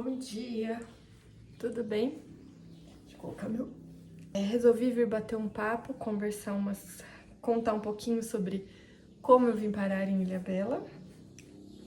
Bom dia, tudo bem? Deixa eu colocar meu... resolvi vir bater um papo, contar um pouquinho sobre como eu vim parar em Ilhabela.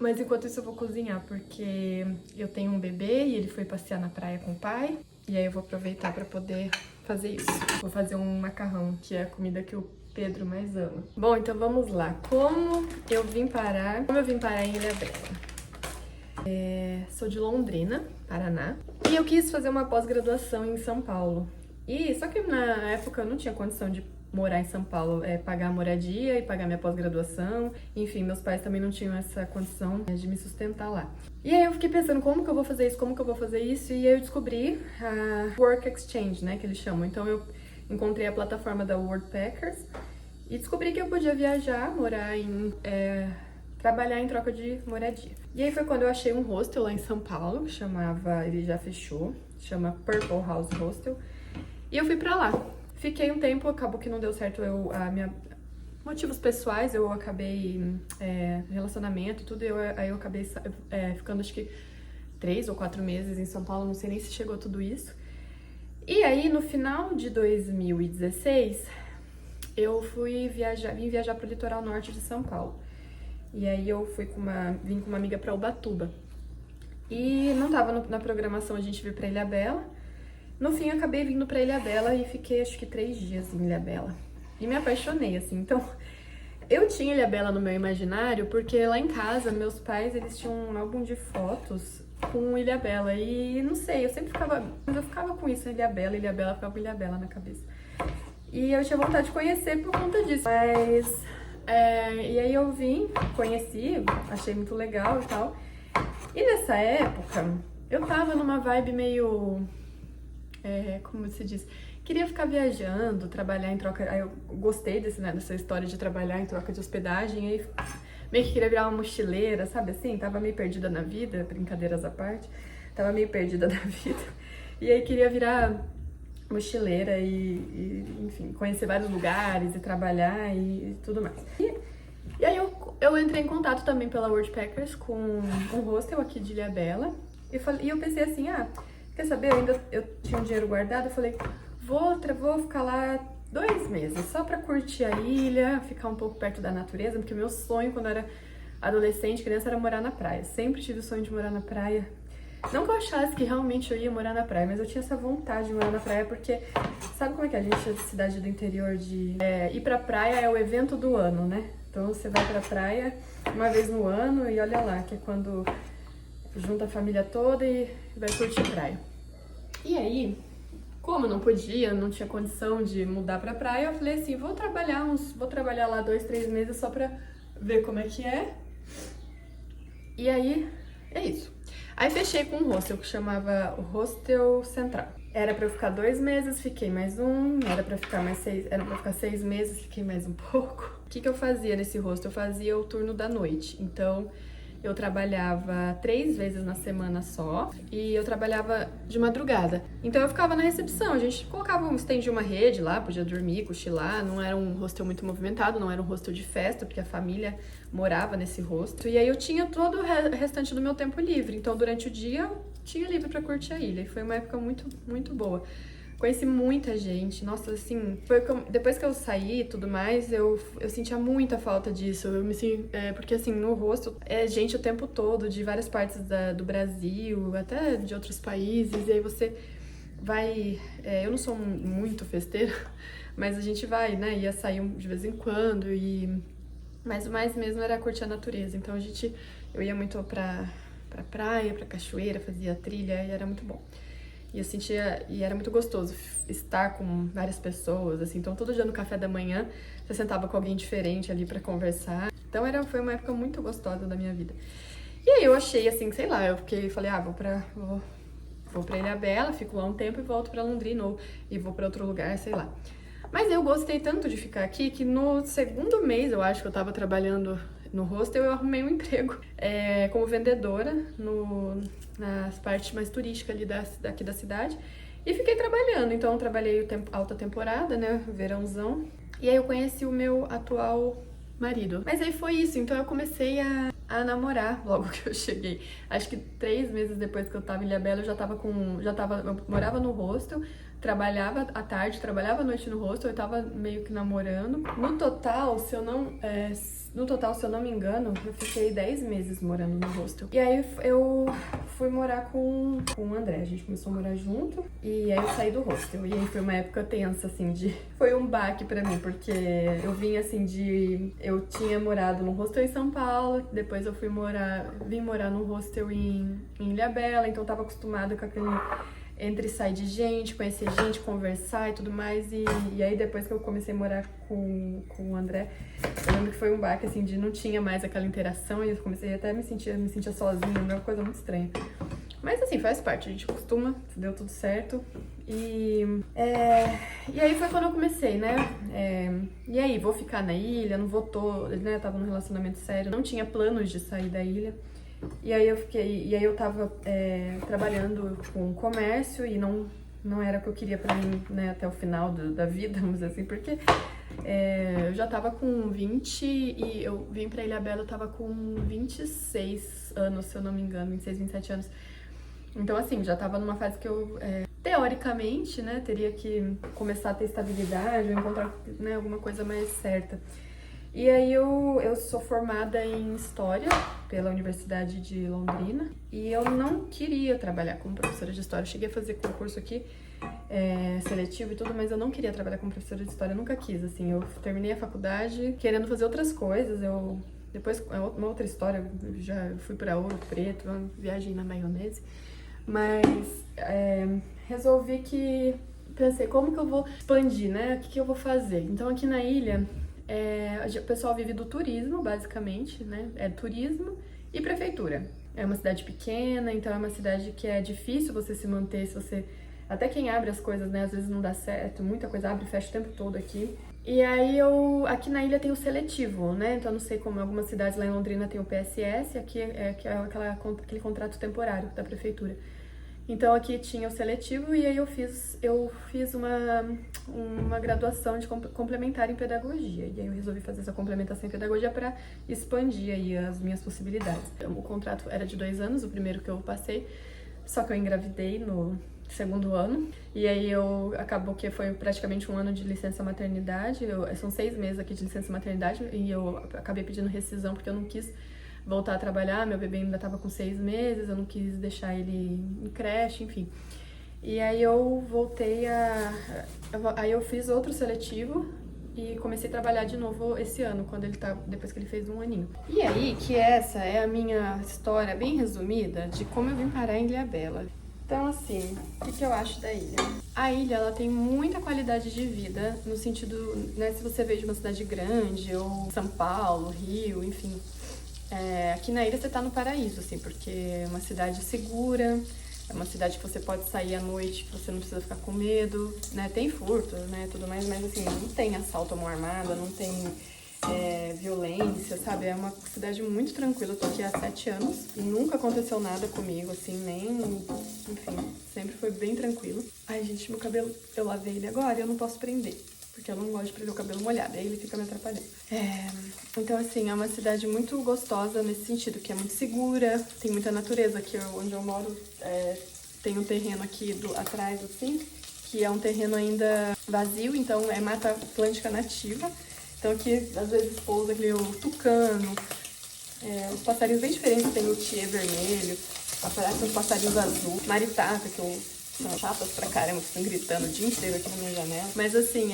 Mas enquanto isso eu vou cozinhar, porque eu tenho um bebê e ele foi passear na praia com o pai. E aí eu vou aproveitar para poder fazer isso. Vou fazer um macarrão, que é a comida que o Pedro mais ama. Bom, então vamos lá. Como eu vim parar em Ilhabela? Sou de Londrina, Paraná, e eu quis fazer uma pós-graduação em São Paulo. Só que na época eu não tinha condição de morar em São Paulo, pagar a moradia e pagar minha pós-graduação. Enfim, meus pais também não tinham essa condição de me sustentar lá. E aí eu fiquei pensando, como que eu vou fazer isso, e aí eu descobri a Work Exchange, né, que eles chamam. Então eu encontrei a plataforma da Worldpackers e descobri que eu podia viajar, trabalhar em troca de moradia. E aí foi quando eu achei um hostel lá em São Paulo, ele já fechou, chama Purple House Hostel, e eu fui pra lá. Fiquei um tempo, acabou que não deu certo, motivos pessoais, eu acabei relacionamento e tudo, aí eu acabei ficando acho que 3 ou 4 meses em São Paulo, não sei nem se chegou tudo isso. E aí no final de 2016, eu vim viajar pro litoral norte de São Paulo. E aí eu vim com uma amiga pra Ubatuba. E não tava na programação a gente vir pra Ilhabela. No fim, eu acabei vindo pra Ilhabela e fiquei acho que 3 dias em Ilhabela. E me apaixonei, assim. Então, eu tinha Ilhabela no meu imaginário porque lá em casa, meus pais, eles tinham um álbum de fotos com Ilhabela. E não sei, eu ficava com isso, Ilhabela, ficava com Ilhabela na cabeça. E eu tinha vontade de conhecer por conta disso. E aí eu conheci, achei muito legal e tal. E nessa época, eu tava numa vibe meio... como se diz? Queria ficar viajando, trabalhar em troca... Aí eu gostei dessa história de trabalhar em troca de hospedagem. Aí meio que queria virar uma mochileira, sabe assim? Tava meio perdida na vida, brincadeiras à parte. Tava meio perdida na vida. E aí queria virar mochileira enfim, conhecer vários lugares e trabalhar e tudo mais. E aí eu entrei em contato também pela Worldpackers com um hostel aqui de Ilhabela. E eu pensei assim, quer saber, eu tinha um dinheiro guardado, eu falei, vou ficar lá 2 meses, só pra curtir a ilha, ficar um pouco perto da natureza, porque meu sonho quando eu era adolescente, criança, era morar na praia. Sempre tive o sonho de morar na praia. Não que eu achasse que realmente eu ia morar na praia, mas eu tinha essa vontade de morar na praia, porque sabe como é que a gente é de cidade do interior, ir pra praia é o evento do ano, né? Então você vai pra praia uma vez no ano e olha lá, que é quando junta a família toda e vai curtir praia. E aí, como eu não tinha condição de mudar pra praia, eu falei assim, vou trabalhar lá 2, 3 meses só pra ver como é que é. E aí, é isso. Aí fechei com um hostel que chamava o Hostel Central. Era pra eu ficar 2 meses, fiquei mais um. Era pra ficar 6 meses, fiquei mais um pouco. O que eu fazia nesse hostel? Eu fazia o turno da noite. Então, eu trabalhava 3 vezes na semana só e eu trabalhava de madrugada. Então eu ficava na recepção, a gente estendia uma rede lá, podia dormir, cochilar. Não era um hostel muito movimentado, não era um hostel de festa, porque a família morava nesse hostel. E aí eu tinha todo o restante do meu tempo livre. Então durante o dia eu tinha livre pra curtir a ilha. E foi uma época muito, muito boa. Conheci muita gente, nossa, assim, depois que eu saí e tudo mais, eu sentia muita falta disso, porque assim, no hostel é gente o tempo todo, de várias partes do Brasil, até de outros países, e aí você vai, eu não sou muito festeira, mas a gente vai, né, ia sair de vez em quando, mas o mais mesmo era curtir a natureza, então eu ia muito pra praia, pra cachoeira, fazia trilha, e era muito bom. E era muito gostoso estar com várias pessoas, assim. Então, todo dia no café da manhã, você sentava com alguém diferente ali pra conversar. Então, foi uma época muito gostosa da minha vida. E aí, eu achei, assim, sei lá, falei, vou pra Ilhabela, fico lá um tempo e volto pra Londrina, e vou pra outro lugar, sei lá. Mas eu gostei tanto de ficar aqui, que no segundo mês, eu acho que eu tava trabalhando no hostel, eu arrumei um emprego como vendedora nas partes mais turísticas ali daqui da cidade e fiquei trabalhando. Então eu trabalhei alta temporada, né, verãozão, e aí eu conheci o meu atual marido. Mas aí foi isso, então eu comecei a namorar logo que eu cheguei. Acho que 3 meses depois que eu tava em Ilhabela, eu morava no hostel, trabalhava à tarde, trabalhava à noite no hostel, eu tava meio que namorando. No total, se eu não me engano, eu fiquei 10 meses morando no hostel. E aí eu fui morar com o André, a gente começou a morar junto, e aí eu saí do hostel. E aí foi uma época tensa, assim, foi um baque pra mim, porque eu vim, assim, eu tinha morado no hostel em São Paulo, depois eu vim morar no hostel em Ilhabela, então eu tava acostumada com aquele entre e sai de gente, conhecer gente, conversar e tudo mais. E aí depois que eu comecei a morar com o André, eu lembro que foi um baque, assim, de não tinha mais aquela interação e eu comecei até a me sentir sozinha, uma coisa muito estranha. Mas assim, faz parte, a gente costuma, deu tudo certo. E aí foi quando eu comecei, né? E aí, vou ficar na ilha, não vou né? Eu tava num relacionamento sério, não tinha planos de sair da ilha. E aí eu tava trabalhando com comércio e não era o que eu queria pra mim, né, até o final da vida, vamos dizer assim, porque eu já tava com 20 e eu vim pra Ilhabela, eu tava com 26 anos, se eu não me engano, 26, 27 anos. Então, assim, já tava numa fase que eu, teoricamente, né, teria que começar a ter estabilidade, ou encontrar, né, alguma coisa mais certa. E aí eu sou formada em História pela Universidade de Londrina e eu não queria trabalhar como professora de História. Eu cheguei a fazer concurso aqui, seletivo e tudo, mas eu não queria trabalhar como professora de História, eu nunca quis, assim. Eu terminei a faculdade querendo fazer outras coisas, depois, é uma outra história, eu já fui para Ouro Preto, uma viagem na maionese, mas resolvi pensei, como que eu vou expandir, né? O que eu vou fazer? Então aqui na ilha, o pessoal vive do turismo, basicamente, né? É turismo e prefeitura. É uma cidade pequena, então é uma cidade que é difícil você se manter, se você... Até quem abre as coisas, né? Às vezes não dá certo, muita coisa abre e fecha o tempo todo aqui. E aí aqui na ilha tem o seletivo, né? Então não sei como em algumas cidades lá em Londrina tem o PSS, aqui que é aquele contrato temporário da prefeitura. Então aqui tinha o seletivo e aí eu fiz uma graduação de complementar em pedagogia. E aí eu resolvi fazer essa complementação em pedagogia para expandir aí as minhas possibilidades. O contrato era de 2 anos, o primeiro que eu passei, só que eu engravidei no segundo ano. E aí acabou que foi praticamente 1 ano de licença maternidade. São 6 meses aqui de licença maternidade e eu acabei pedindo rescisão porque eu não quis voltar a trabalhar, meu bebê ainda estava com 6 meses, eu não quis deixar ele em creche, enfim. E aí eu aí eu fiz outro seletivo e comecei a trabalhar de novo esse ano, depois que ele fez 1 aninho. E aí, que essa é a minha história bem resumida de como eu vim parar em Ilhabela. Então, assim, o que eu acho da ilha? A ilha, ela tem muita qualidade de vida, no sentido, né, se você veio de uma cidade grande, ou São Paulo, Rio, enfim... aqui na ilha você tá no paraíso, assim, porque é uma cidade segura, é uma cidade que você pode sair à noite, que você não precisa ficar com medo, né? Tem furto, né, tudo mais, mas assim, não tem assalto à mão armada, não tem violência, sabe? É uma cidade muito tranquila, eu tô aqui há 7 anos e nunca aconteceu nada comigo, assim, enfim, sempre foi bem tranquilo. Ai, gente, meu cabelo, eu lavei ele agora e eu não posso prender, porque eu não gosto de prender o cabelo molhado, aí ele fica me atrapalhando. Então, assim, é uma cidade muito gostosa nesse sentido, que é muito segura, tem muita natureza. Aqui onde eu moro, tem um terreno aqui atrás, assim, que é um terreno ainda vazio, então é mata atlântica nativa. Então aqui, às vezes, pousa aquele tucano, os passarinhos bem diferentes, tem o tiê vermelho, aparecem os passarinhos azul, maritaca, são chatas pra caramba, que estão gritando o dia inteiro aqui na minha janela. Mas assim,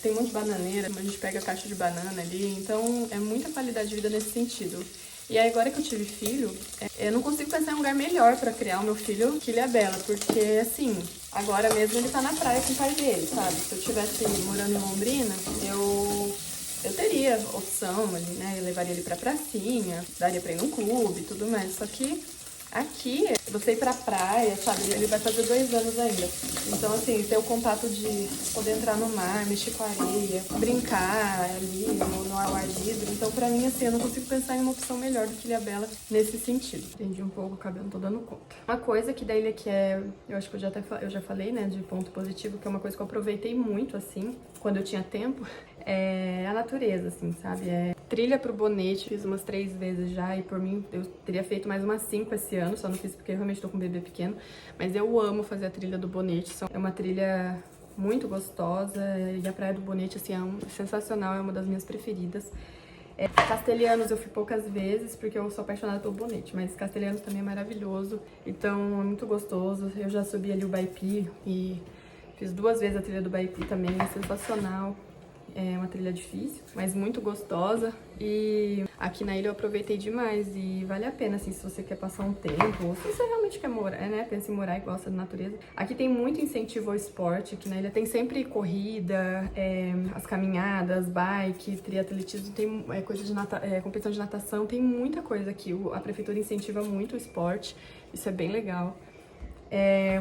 tem um monte de bananeira, a gente pega a caixa de banana ali, então é muita qualidade de vida nesse sentido. E aí, agora que eu tive filho, eu não consigo pensar em um lugar melhor pra criar o meu filho que Ilhabela, porque assim, agora mesmo ele tá na praia com o pai dele, sabe? Se eu estivesse morando em Londrina, eu teria opção ali, né? Eu levaria ele pra pracinha, daria pra ir num clube e tudo mais, só que aqui, você ir pra praia, sabe? Ele vai fazer 2 anos ainda. Então, assim, ter o contato de poder entrar no mar, mexer com a areia, brincar ali no ar livre. Então, pra mim, assim, eu não consigo pensar em uma opção melhor do que Ilhabela nesse sentido. Entendi um pouco o cabelo, não tô dando conta. Uma coisa que da ilha que eu acho que eu já falei, né, de ponto positivo, que é uma coisa que eu aproveitei muito, assim, quando eu tinha tempo, é a natureza, assim, sabe? Trilha pro bonete, fiz umas 3 vezes já, e por mim eu teria feito mais umas 5 esse ano, só não fiz porque eu realmente tô com um bebê pequeno. Mas eu amo fazer a trilha do bonete, é uma trilha muito gostosa, e a Praia do Bonete, assim, sensacional, é uma das minhas preferidas. Castelhanos eu fui poucas vezes, porque eu sou apaixonada pelo bonete, mas Castelhanos também é maravilhoso, então é muito gostoso. Eu já subi ali o Baipi e fiz 2 vezes a trilha do Baipi também, é sensacional. É uma trilha difícil, mas muito gostosa. E aqui na ilha eu aproveitei demais e vale a pena, assim, se você quer passar um tempo, ou se você realmente quer morar, né, pensa em morar e gosta da natureza. Aqui tem muito incentivo ao esporte, aqui na ilha tem sempre corrida, as caminhadas, bike, triatletismo, tem coisa de competição de natação, tem muita coisa aqui. A prefeitura incentiva muito o esporte, isso é bem legal.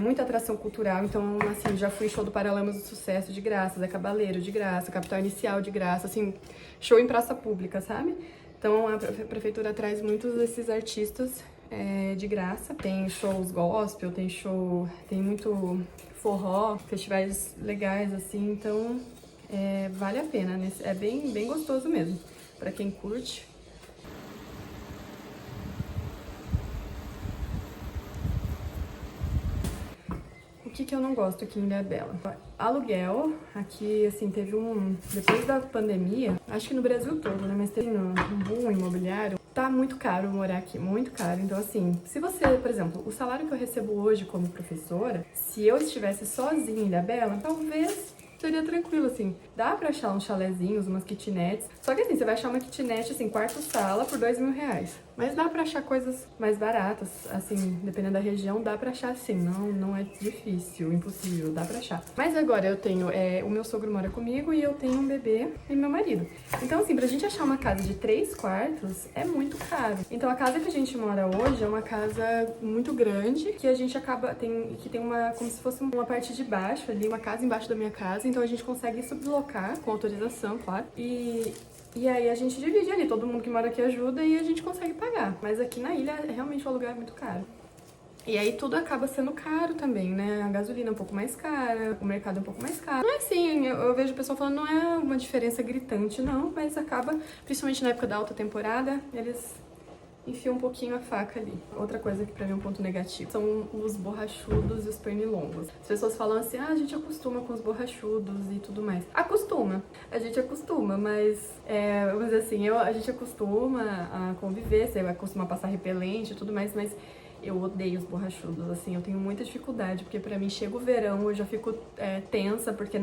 Muita atração cultural, então, assim, já fui show do Paralamas do Sucesso de graça, Zé Cabaleiro de graça, Capital Inicial de graça, assim, show em praça pública, sabe? Então, a prefeitura traz muitos desses artistas de graça. Tem shows gospel, tem muito forró, festivais legais, assim, então, vale a pena, né? É bem gostoso mesmo, pra quem curte. O que eu não gosto aqui em Ilhabela? Aluguel, aqui, assim, teve depois da pandemia, acho que no Brasil todo, né, mas teve um boom imobiliário, tá muito caro morar aqui, muito caro. Então, assim, se você, por exemplo, o salário que eu recebo hoje como professora, se eu estivesse sozinha em Ilhabela, talvez seria tranquilo, assim. Dá pra achar uns chalezinhos, umas kitnets. Só que assim, você vai achar uma kitnet, assim, quarto-sala por R$2.000. Mas dá pra achar coisas mais baratas, assim, dependendo da região, dá pra achar, assim. Não é difícil, impossível, dá pra achar. Mas agora eu tenho, o meu sogro mora comigo e eu tenho um bebê e meu marido. Então, assim, pra gente achar uma casa de 3 quartos é muito caro. Então, a casa que a gente mora hoje é uma casa muito grande, que a gente que tem uma, como se fosse uma parte de baixo ali, uma casa embaixo da minha casa. Então, a gente consegue sublocar com autorização, claro. E aí a gente divide ali, todo mundo que mora aqui ajuda e a gente consegue pagar. Mas aqui na ilha, realmente o aluguel é muito caro. E aí tudo acaba sendo caro também, né? A gasolina é um pouco mais cara, o mercado é um pouco mais caro. Não é assim, eu vejo o pessoal falando, não é uma diferença gritante, não. Mas acaba, principalmente na época da alta temporada, eles enfiam um pouquinho a faca ali. Outra coisa que pra mim é um ponto negativo são os borrachudos e os pernilongos. As pessoas falam assim, a gente acostuma com os borrachudos e tudo mais. Acostuma, a gente acostuma, mas vamos dizer assim, a gente acostuma a conviver, você vai acostumar a passar repelente e tudo mais, mas eu odeio os borrachudos, assim, eu tenho muita dificuldade, porque pra mim chega o verão, eu já fico tensa, porque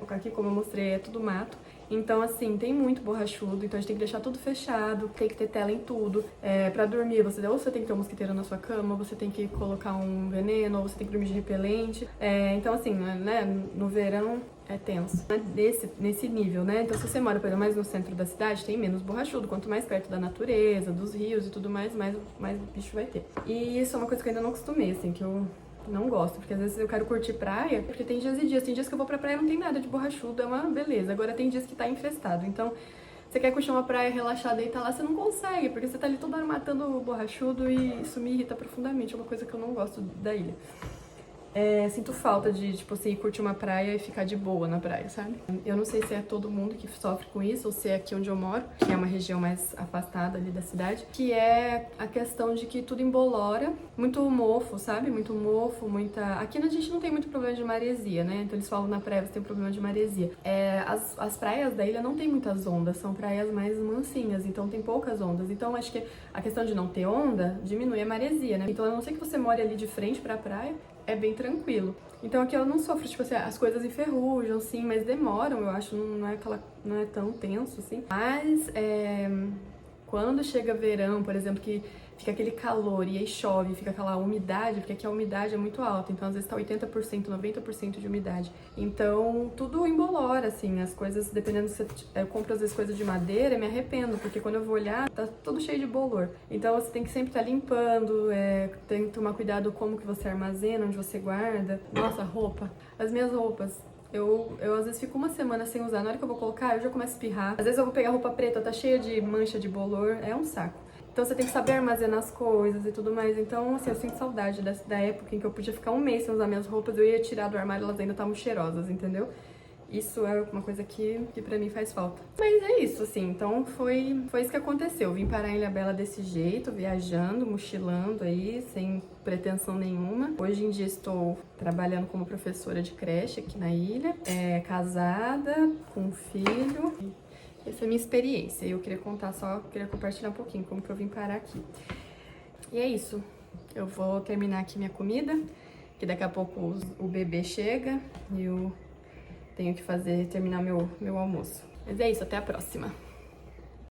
aqui, como eu mostrei, é tudo mato. Então, assim, tem muito borrachudo, então a gente tem que deixar tudo fechado, tem que ter tela em tudo. Pra dormir, ou você tem que ter um mosquiteiro na sua cama, ou você tem que colocar um veneno, ou você tem que dormir de repelente. Então, assim, né, no verão é tenso. Nesse nível, né? Então, se você mora, por exemplo, mais no centro da cidade, tem menos borrachudo. Quanto mais perto da natureza, dos rios e tudo mais o bicho vai ter. E isso é uma coisa que eu ainda não acostumei, assim, que eu não gosto, porque às vezes eu quero curtir praia, porque tem dias e dias. Tem dias que eu vou pra praia e não tem nada de borrachudo, é uma beleza. Agora tem dias que tá infestado. Então, você quer curtir uma praia relaxada e tá lá, você não consegue, porque você tá ali toda hora matando o borrachudo e isso me irrita profundamente. É uma coisa que eu não gosto da ilha. Sinto falta de, tipo assim, curtir uma praia e ficar de boa na praia, sabe? Eu não sei se é todo mundo que sofre com isso, ou se é aqui onde eu moro, que é uma região mais afastada ali da cidade, que é a questão de que tudo embolora, muito mofo, sabe? Muito mofo, muita... Aqui a gente não tem muito problema de maresia, né? Então eles falam na praia você tem problema de maresia. As praias da ilha não tem muitas ondas, são praias mais mansinhas, então tem poucas ondas. Então acho que a questão de não ter onda diminui a maresia, né? Então a não ser que você more ali de frente pra praia, é bem tranquilo. Então aqui eu não sofro, tipo assim, as coisas enferrujam, sim, mas demoram, eu acho, não é tão tenso, assim. Mas quando chega verão, por exemplo, que fica aquele calor e aí chove, fica aquela umidade, porque aqui a umidade é muito alta, então às vezes tá 80%, 90% de umidade. Então tudo embolora, assim, as coisas, dependendo se eu compro às vezes coisa de madeira, eu me arrependo, porque quando eu vou olhar, tá tudo cheio de bolor. Então você tem que sempre estar limpando, tem que tomar cuidado como que você armazena, onde você guarda. Nossa, roupa. As minhas roupas. Eu às vezes fico uma semana sem usar, na hora que eu vou colocar, eu já começo a espirrar. Às vezes eu vou pegar roupa preta, tá cheia de mancha de bolor, é um saco. Então você tem que saber armazenar as coisas e tudo mais. Então, assim, eu sinto saudade da época em que eu podia ficar um mês sem usar minhas roupas, eu ia tirar do armário e elas ainda estavam cheirosas, entendeu? Isso é uma coisa que pra mim faz falta. Mas é isso, assim, então foi isso que aconteceu. Eu vim parar em Ilhabela desse jeito, viajando, mochilando aí, sem pretensão nenhuma. Hoje em dia estou trabalhando como professora de creche aqui na ilha, casada, com um filho. Essa é a minha experiência. Eu queria queria compartilhar um pouquinho como que eu vim parar aqui. E é isso. Eu vou terminar aqui minha comida, que daqui a pouco o bebê chega e eu tenho que terminar meu almoço. Mas é isso, até a próxima.